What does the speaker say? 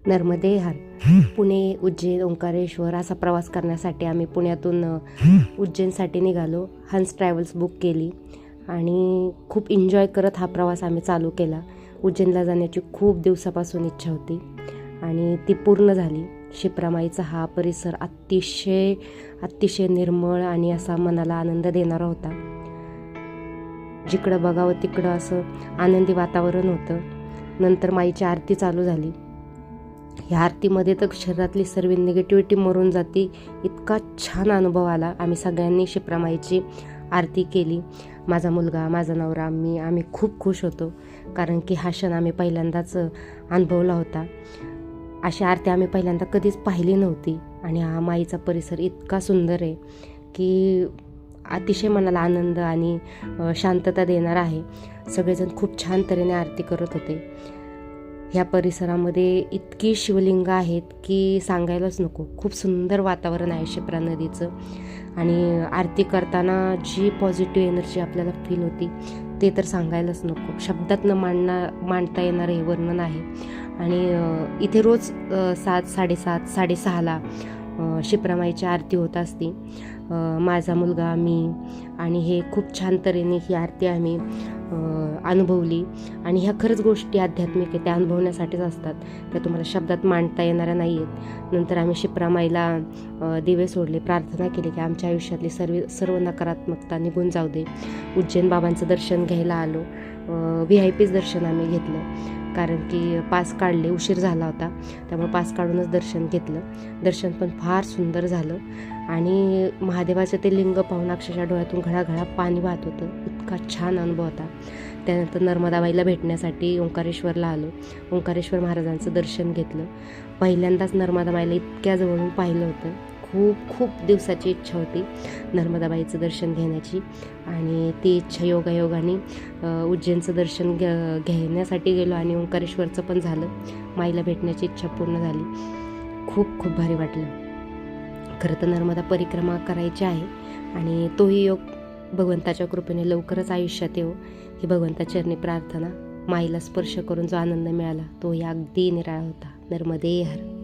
नर्मदे हर. पुणे, उज्जैन, ओंकारेश्वर असा प्रवास करण्यासाठी आम्ही पुण्यातून उज्जैनसाठी निघालो. हंस ट्रॅव्हल्स बुक केली आणि खूप एन्जॉय करत हा प्रवास आम्ही चालू केला. उज्जैनला जाण्याची खूप दिवसापासून इच्छा होती आणि ती पूर्ण झाली. शिप्रामाईचा हा परिसर अतिशय अतिशय निर्मळ आणि असा मनाला आनंद देणारा होता. जिकडं बघावं तिकडं असं आनंदी वातावरण होतं. नंतर माईची आरती चालू झाली. ह्या आरतीमध्ये तर शरीरातली सर्व निगेटिव्हिटी मरून जाते, इतका छान अनुभव आला. आम्ही सगळ्यांनी शिप्रामाईची आरती केली. माझा मुलगा, माझा नवरा, आम्ही खूप खुश होतो, कारण की हा क्षण आम्ही पहिल्यांदाच अनुभवला होता. अशी आरती आम्ही पहिल्यांदा कधीच पाहिली नव्हती आणि हा माईचा परिसर इतका सुंदर आहे की अतिशय मनाला आनंद आणि शांतता देणार आहे. सगळेजण खूप छान तऱ्हेने आरती करत होते. ह्या परिसरामध्ये इतकी शिवलिंग आहेत की सांगायलाच नको. खूप सुंदर वातावरण आहे शिप्रा नदीचं आणि आरती करताना जी पॉझिटिव्ह एनर्जी आपल्याला फील होती ते तर सांगायलाच नको. शब्दात न मांडता येणारं हे वर्णन आहे. आणि इथे रोज 7, 7:30, 6:30ला शिप्रामाईची आरती होत असते. माझा मुलगा, मी आणि हे खूप छान तऱ्हेने ही आरती आम्ही अनुभवली. आणि ह्या खरंच गोष्टी आध्यात्मिक आहे, त्या अनुभवण्यासाठीच असतात, त्या तुम्हाला शब्दात मांडता येणाऱ्या नाही आहेत. नंतर आम्ही शिप्रामाईला दिवे सोडले, प्रार्थना केली की आमच्या आयुष्यातली सर्व नकारात्मकता निघून जाऊ दे. उज्जैन बाबांचं दर्शन घ्यायला आलो. VIPच दर्शन आम्ही घेतलं, कारण की पास काढले, उशीर झाला होता, त्यामुळे पास काढूनच दर्शन घेतलं. दर्शन पण फार सुंदर झालं आणि महादेवाचं ते लिंग पाहून अक्षरशः डोळ्यातून घळाघळा पाणी वाहत होतं. इतका छान अनुभव होता. त्यानंतर नर्मदाबाईला भेटण्यासाठी ओंकारेश्वरला आलो. ओंकारेश्वर महाराजांचं दर्शन घेतलं. पहिल्यांदाच नर्मदाबाईला इतक्या जवळून पाहिलं होतं. खूप दिवसाची इच्छा होती नर्मदाबाईचं दर्शन घेण्याची आणि ती इच्छा योगायोगाने उज्जैनचं दर्शन घेण्यासाठी गेलो आणि ओंकारेश्वरचं पण झालं. माईला भेटण्याची इच्छा पूर्ण झाली. खूप भारी वाटलं. खरं तर नर्मदा परिक्रमा करायची आहे आणि तोही योग भगवंताच्या कृपेने लवकरच आयुष्यात येऊ ही भगवंताचरणी प्रार्थना. माईला स्पर्श करून जो आनंद मिळाला तोही अगदी निराळा होता. नर्मदे हर.